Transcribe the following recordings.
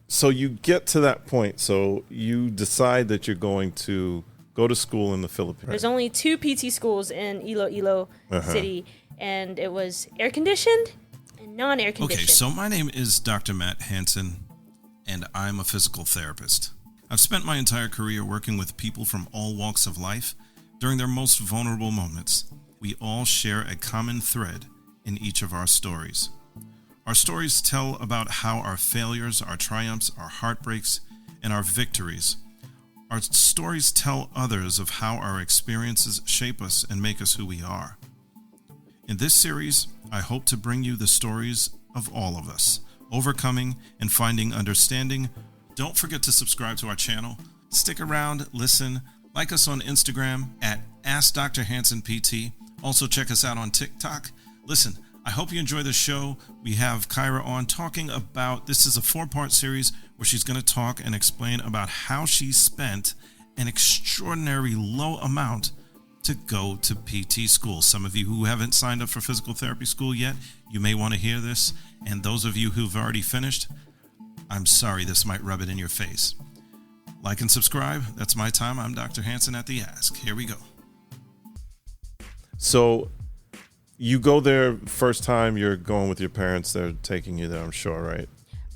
So you get to that point. So you decide that you're going to go to school in the Philippines. There's only 2 PT schools in Iloilo City, and it was air conditioned and non-air conditioned. Okay, so my name is Dr. Matt Hansen, and I'm a physical therapist. I've spent my entire career working with people from all walks of life during their most vulnerable moments. We all share a common thread in each of our stories. Our stories tell about how our failures, our triumphs, our heartbreaks, and our victories. Our stories tell others of how our experiences shape us and make us who we are. In this series, I hope to bring you the stories of all of us, overcoming and finding understanding. Don't forget to subscribe to our channel. Stick around, listen, like us on Instagram at AskDrHansenPT. Also check us out on TikTok. Listen, I hope you enjoy the show. We have Kyra on talking about, this is a 4-part series where she's going to talk and explain about how she spent an extraordinary low amount to go to PT school. Some of you who haven't signed up for physical therapy school yet, you may want to hear this. And those of you who've already finished, I'm sorry this might rub it in your face. Like and subscribe. That's my time. I'm Dr. Hansen at the Ask. Here we go. So you go there first time, you're going with your parents. They're taking you there, I'm sure, right?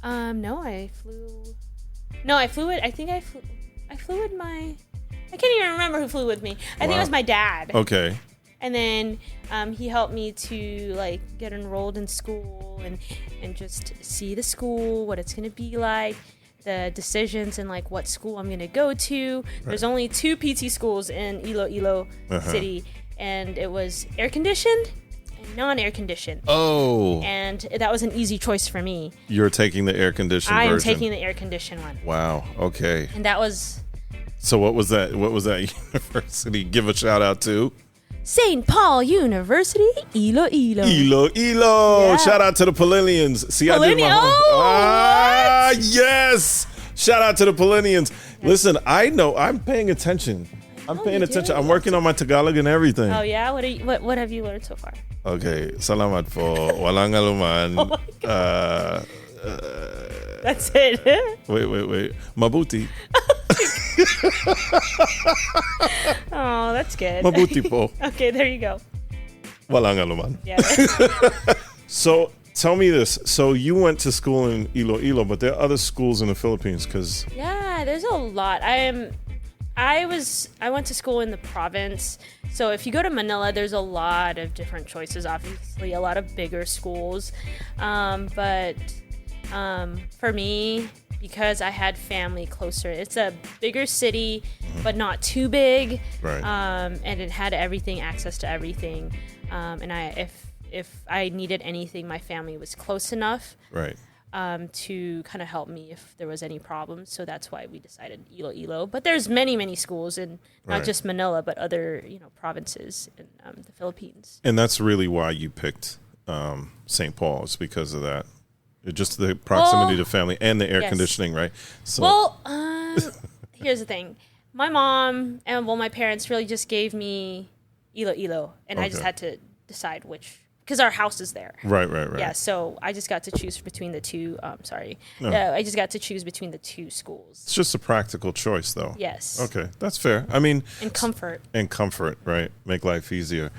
No, I flew it. I think I flew with my, I can't even remember who flew with me. I think it was my dad. Okay. And then he helped me to like get enrolled in school and just see the school, what it's going to be like, the decisions and like what school I'm going to go to. Right. There's only 2 PT schools in Iloilo City, and it was air conditioned and non-air conditioned. Oh. And that was an easy choice for me. You're taking the air conditioned version. I am taking the air conditioned one. Wow. Okay. And that was. So what was that? What was that university? Give a shout out to. St. Paul University, Iloilo. Iloilo. Yeah. Shout out to the Polinians. See, I did my homework. Yes. Shout out to the Polinians. Listen, I know. I'm paying attention. I'm paying attention. I'm working on my Tagalog and everything. Oh, yeah? What have you learned so far? Okay. Salamat po. Walang aluman. Oh that's it. Wait. Mabuti. Oh, that's good. Mabuti po. Okay, there you go. Walang aluman. Yeah. So tell me this. So you went to school in Iloilo, but there are other schools in the Philippines, because yeah, there's a lot. I went to school in the province. So if you go to Manila, there's a lot of different choices. Obviously, a lot of bigger schools, but for me, because I had family closer, it's a bigger city, but not too big. Right. And it had access to everything. And if I needed anything, my family was close enough. Right. To kind of help me if there was any problems. So that's why we decided Iloilo. But there's many schools in not just Manila, but other provinces in the Philippines. And that's really why you picked St. Paul's, because of that. Just the proximity to family and the air conditioning, right? So. Well, here's the thing. My mom and my parents really just gave me Iloilo, and I just had to decide which, because our house is there. Right. Yeah, so I just got to choose between the two. I just got to choose between the 2 schools. It's just a practical choice, though. Yes. Okay, that's fair. I mean, and comfort, right? Make life easier.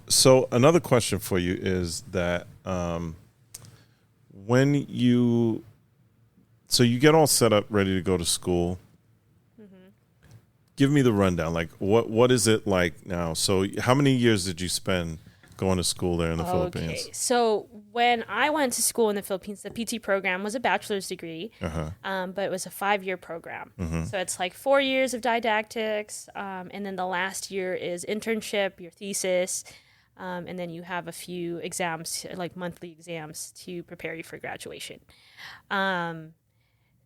So another question for you is that when you get all set up, ready to go to school. Give me the rundown. Like, what is it like now? So how many years did you spend going to school there in the Philippines? Okay, so when I went to school in the Philippines, the PT program was a bachelor's degree, but it was a 5-year program. So it's like 4 years of didactics, and then the last year is internship, your thesis, and then you have a few exams, like monthly exams, to prepare you for graduation.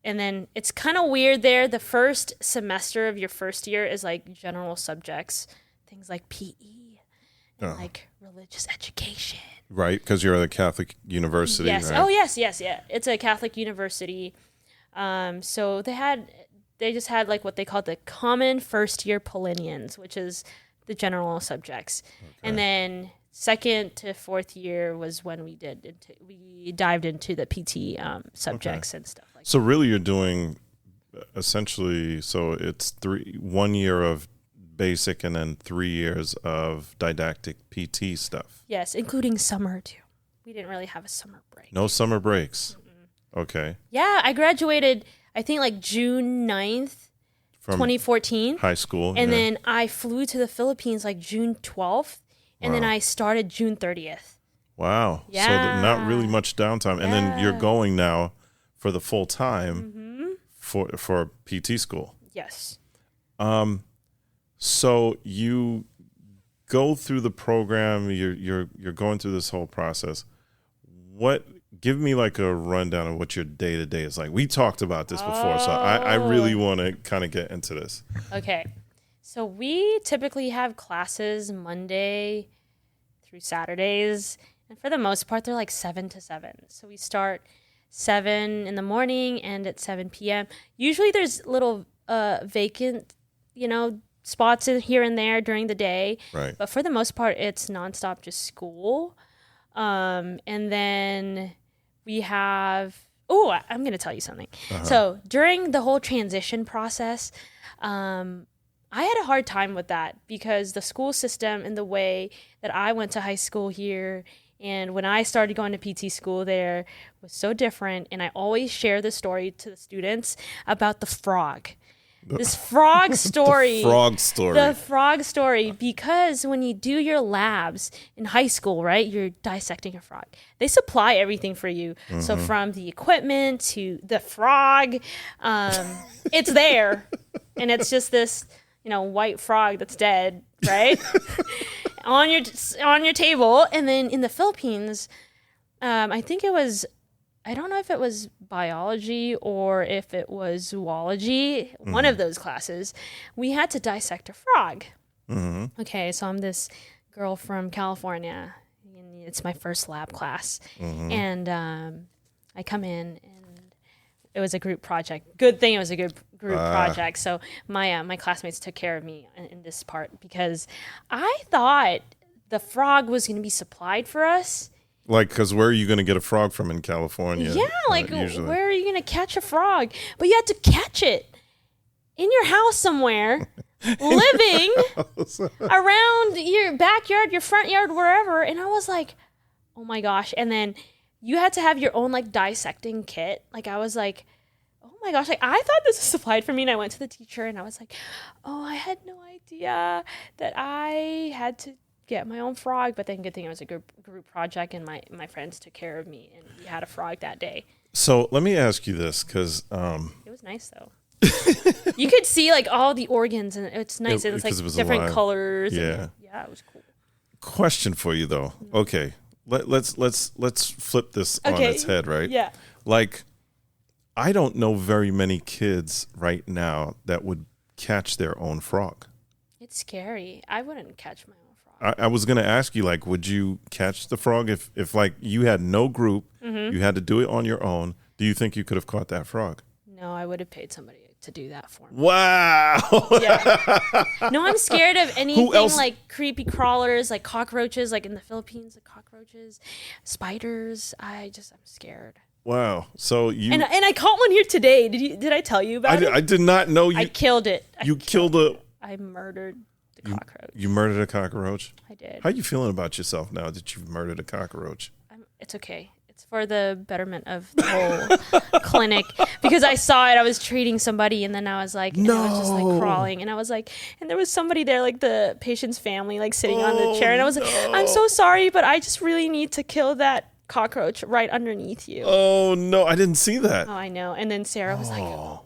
And then it's kind of weird there. The first semester of your first year is like general subjects, things like PE, and like religious education. Right, because you're at a Catholic university. Yes. Right? Oh, yes. Yeah. It's a Catholic university. So they just had like what they called the common first year Polinians, which is the general subjects. Okay. And then second to fourth year was when we dived into the PT subjects and stuff like that. So really you're doing essentially, so it's 1 year of basic and then 3 years of didactic PT stuff. Yes, including summer too. We didn't really have a summer break. No summer breaks. Okay. Yeah, I graduated, I think like June 9th, From 2014. high school. And then I flew to the Philippines like June 12th. And then I started June 30th. Wow. Yeah. So not really much downtime. And then you're going now for the full time for PT school. Yes. So you go through the program, you're going through this whole process. Give me like a rundown of what your day-to-day is like. We talked about this before, so I really want to kind of get into this. Okay. So we typically have classes Monday through Saturdays. And for the most part, they're like 7 to 7. So we start 7 in the morning and at 7 p.m. Usually there's little vacant, spots in here and there during the day. Right. But for the most part, it's nonstop just school. And then we have, I'm going to tell you something. So during the whole transition process, I had a hard time with that because the school system and the way that I went to high school here and when I started going to PT school there was so different. And I always share the story to the students about the frog. This frog story. The frog story. Because when you do your labs in high school, right, you're dissecting a frog. They supply everything for you. So from the equipment to the frog, it's there. And it's just this, white frog that's dead, right? on your table. And then in the Philippines, I think it was, I don't know if it was biology or if it was zoology, one of those classes, we had to dissect a frog. Okay, so I'm this girl from California, and it's my first lab class. And I come in, and it was a group project. Good thing it was a good group project. So my classmates took care of me in this part because I thought the frog was going to be supplied for us. Like, because where are you going to get a frog from in California? Yeah, where are you going to catch a frog? But you had to catch it in your house somewhere, living around your backyard, your front yard, wherever. And I was like, oh my gosh. And then you had to have your own dissecting kit. I was like, oh my gosh, I thought this was supplied for me. And I went to the teacher and I was like, oh, I had no idea that I had to get my own frog. But then good thing it was a group project and my friends took care of me and we had a frog that day. So let me ask you this, because it was nice though. You could see all the organs and it's nice. And it's different alive. Colors. Yeah. And, yeah, it was cool. Question for you though. Okay. Let's flip this on its head, right? Yeah. I don't know very many kids right now that would catch their own frog. It's scary. I wouldn't catch my own frog. I was going to ask you, would you catch the frog if you had no group, you had to do it on your own? Do you think you could have caught that frog? No, I would have paid somebody to do that for me. Wow. Yeah. No, I'm scared of anything creepy crawlers, like cockroaches, in the Philippines, cockroaches, spiders. I'm scared. Wow. So you and I caught one here today. Did I tell you about it? I did not know you. I killed it. I murdered the cockroach. You murdered a cockroach? I did. How are you feeling about yourself now that you've murdered a cockroach? It's okay. It's for the betterment of the whole clinic. Because I saw it, I was treating somebody, and then I was like, and I was just crawling, and I was like, and there was somebody there, the patient's family, sitting on the chair, and I was like, I'm so sorry, but I just really need to kill that cockroach right underneath you. Oh no, I didn't see that. Oh, I know. And then Sarah was like, oh.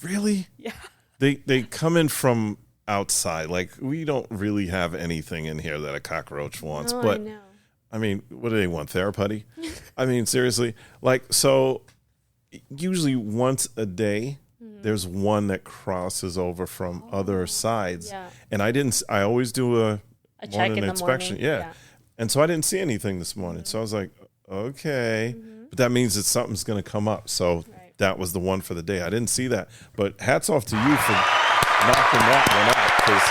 Really? Yeah. They come in from outside. We don't really have anything in here that a cockroach wants. Oh, but I know. I mean, what do they want? Therapy? I mean, seriously. So usually once a day, there's one that crosses over from other sides. Yeah. And I always do a check morning in the inspection. morning. Yeah. And so I didn't see anything this morning. So I was like, okay. But that means that something's going to come up. So that was the one for the day. I didn't see that. But hats off to you for knocking that one out. Because,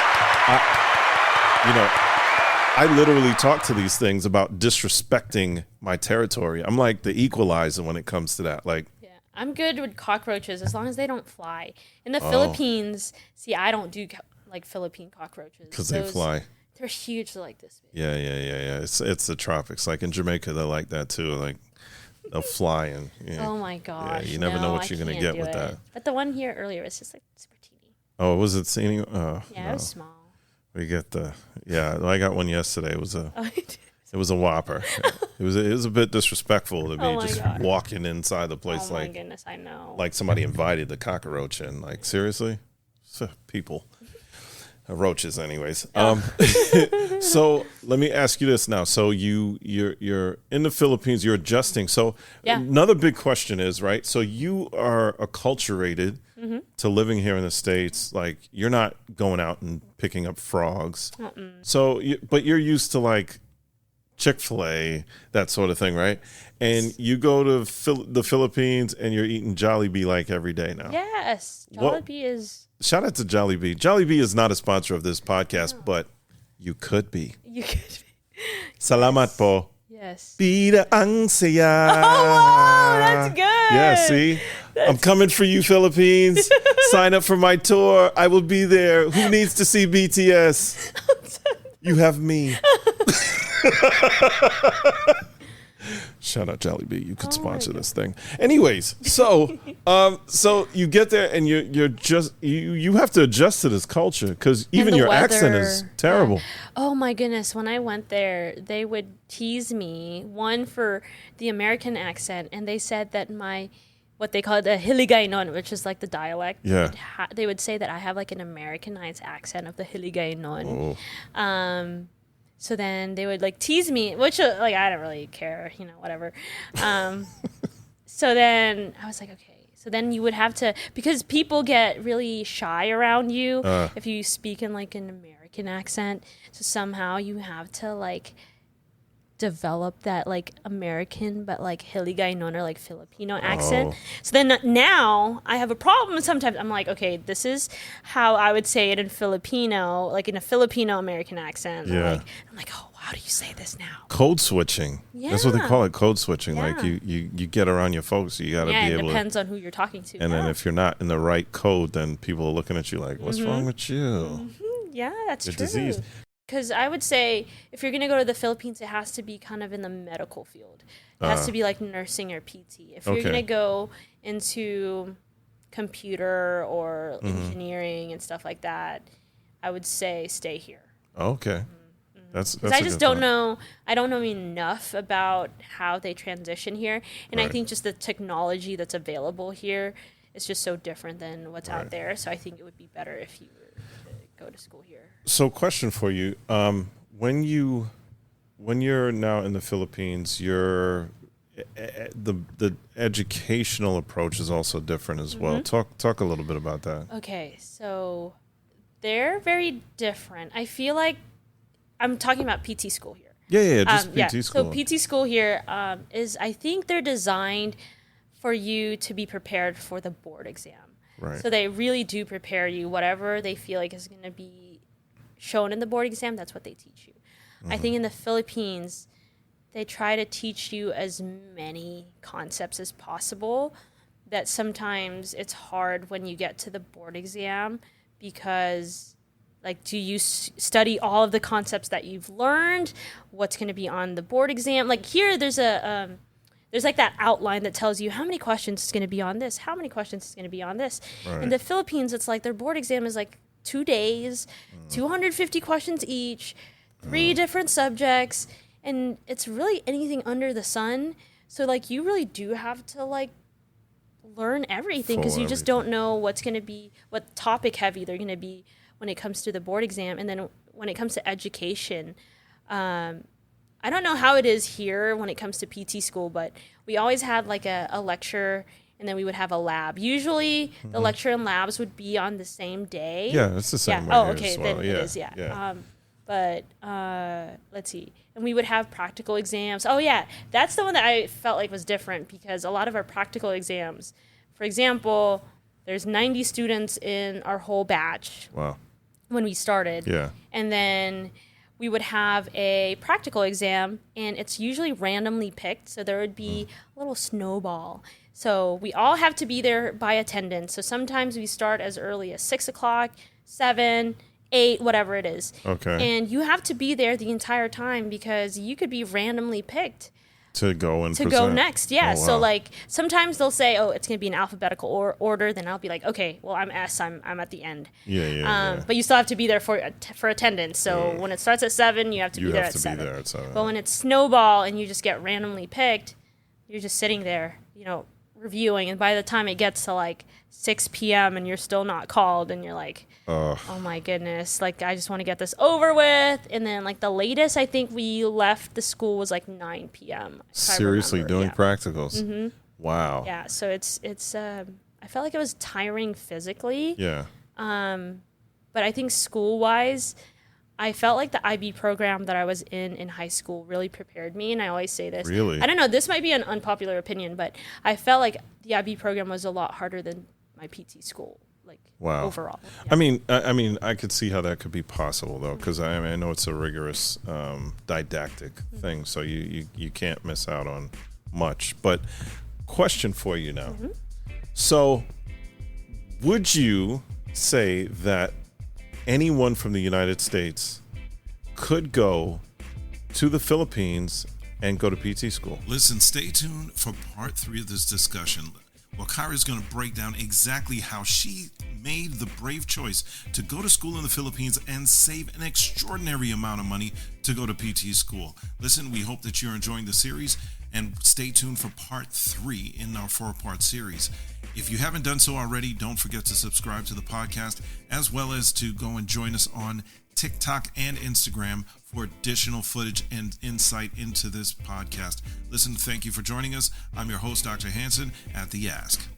I literally talk to these things about disrespecting my territory. I'm like the equalizer when it comes to that. Like, Yeah, I'm good with cockroaches as long as they don't fly. In the Philippines, see, I don't do like Philippine cockroaches because they fly. They're huge. They're like this big. Yeah. It's the tropics. Like in Jamaica, they're like that too. Like they'll fly and Oh my gosh! you never know what you're gonna get with that. But the one here earlier was just like super teeny. Oh, was it teeny? Oh, Yeah, it was small. We get I got one yesterday. It was a Whopper. It was a bit disrespectful to me just walking inside the place oh my goodness, I know. Like somebody invited the cockroach in. Like seriously, people, roaches, anyways. So let me ask you this now. So you're in the Philippines. You're adjusting. So another big question is, right? So you are acculturated to living here in the States. Like you're not going out and picking up frogs. So, but you're used to like Chick-fil-A, that sort of thing, right? And you go to the Philippines and you're eating Jollibee like every day now. Yes, Jollibee is. Shout out to Jollibee. Jollibee is not a sponsor of this podcast, but you could be. You could be. Salamat po. Yes. Bida ang saya. Oh, that's good. Yeah, see? I'm coming for you, Philippines. Sign up for my tour. I will be there. Who needs to see BTS? You have me. Shout out Jollibee. You could sponsor this thing. Anyways, so you get there and you're just you have to adjust to this culture because even your accent is terrible. Yeah. Oh my goodness! When I went there, they would tease me for the American accent, and they said that what they call the Hiligaynon, which is like the dialect. Yeah. They would say that I have like an Americanized accent of the Hiligaynon. Oh. So then they would like tease me, which like I don't really care, whatever. So then I was like, okay. So then you would have to, because people get really shy around you if you speak in like an American accent. So somehow you have to like develop that like American but like Hiligaynon or like Filipino accent. So then now I have a problem sometimes. I'm like, okay, this is how I would say it in Filipino, like in a Filipino American accent. Yeah. I'm like, oh, how do you say this now? Code switching. Yeah. That's what they call it, code switching. Yeah. Like you get around your folks. You got to be able to. It depends on who you're talking to. And then if you're not in the right code, then people are looking at you like, what's wrong with you? Yeah, that's You're true. diseased. Because I would say if you're going to go to the Philippines, it has to be kind of in the medical field. It has to be like nursing or PT. If you're going to go into computer or engineering and stuff like that, I would say stay here. Okay. That's I just don't know. I don't know enough about how they transition here. And I think just the technology that's available here is just so different than what's out there. So I think it would be better if you were to go to school here. So question for you. When you're now in the Philippines, the educational approach is also different as well. Talk a little bit about that. Okay, so they're very different. I feel like I'm talking about PT school here. Yeah, just PT school. So PT school here is, I think they're designed for you to be prepared for the board exam. Right. So they really do prepare you. Whatever they feel like is going to be shown in the board exam, that's what they teach you. I think in the Philippines, they try to teach you as many concepts as possible, that sometimes it's hard when you get to the board exam because, like, do you study all of the concepts that you've learned? What's going to be on the board exam? Like here, there's like that outline that tells you how many questions is going to be on this, how many questions is going to be on this. Right. In the Philippines, it's like their board exam is like 2 days, 250 questions each, 3 different subjects, and it's really anything under the sun. So like you really do have to like learn everything because you just don't know what's going to be, what topic heavy they're going to be when it comes to the board exam. And then when it comes to education, I don't know how it is here when it comes to PT school, but we always had like a lecture and then we would have a lab. Usually the lecture and labs would be on the same day. Yeah, it's the same way here as well. Then it is, yeah. But let's see. And we would have practical exams. Oh, yeah. That's the one that I felt like was different because a lot of our practical exams, for example, there's 90 students in our whole batch. Wow. When we started. Yeah. And then we would have a practical exam, and it's usually randomly picked. So there would be a little snowball. So we all have to be there by attendance. So sometimes we start as early as 6 o'clock, 7, 8, whatever it is. Okay. And you have to be there the entire time because you could be randomly picked to go and go next. Yeah. Oh, wow. So like sometimes they'll say, oh, it's going to be in alphabetical order. Then I'll be like, okay, well, I'm S. I'm at the end. Yeah. But you still have to be there for attendance. So when it starts at 7, you have to be there at 7. Be there at 7. But when it's snowball and you just get randomly picked, you're just sitting there, reviewing. And by the time it gets to like 6 p.m. and you're still not called, and you're like, oh my goodness, like I just want to get this over with. And then like the latest I think we left the school was like 9 p.m. Seriously, doing practicals. Mm-hmm. Wow. Yeah, so it's I felt like it was tiring physically. Yeah. But I think school-wise, I felt like the IB program that I was in high school really prepared me, and I always say this. Really? I don't know, this might be an unpopular opinion, but I felt like the IB program was a lot harder than my PT school, like overall. Yeah. I mean, I could see how that could be possible though, because I know it's a rigorous didactic thing, so you can't miss out on much. But question for you now. Mm-hmm. So, would you say that anyone from the United States could go to the Philippines and go to PT school? Listen, stay tuned for part 3 of this discussion. Well, Kyra is going to break down exactly how she made the brave choice to go to school in the Philippines and save an extraordinary amount of money to go to PT school. Listen, we hope that you're enjoying the series, and stay tuned for part 3 in our 4-part series. If you haven't done so already, don't forget to subscribe to the podcast, as well as to go and join us on TikTok and Instagram for additional footage and insight into this podcast. Listen, thank you for joining us. I'm your host, Dr. Hansen, at The Ask.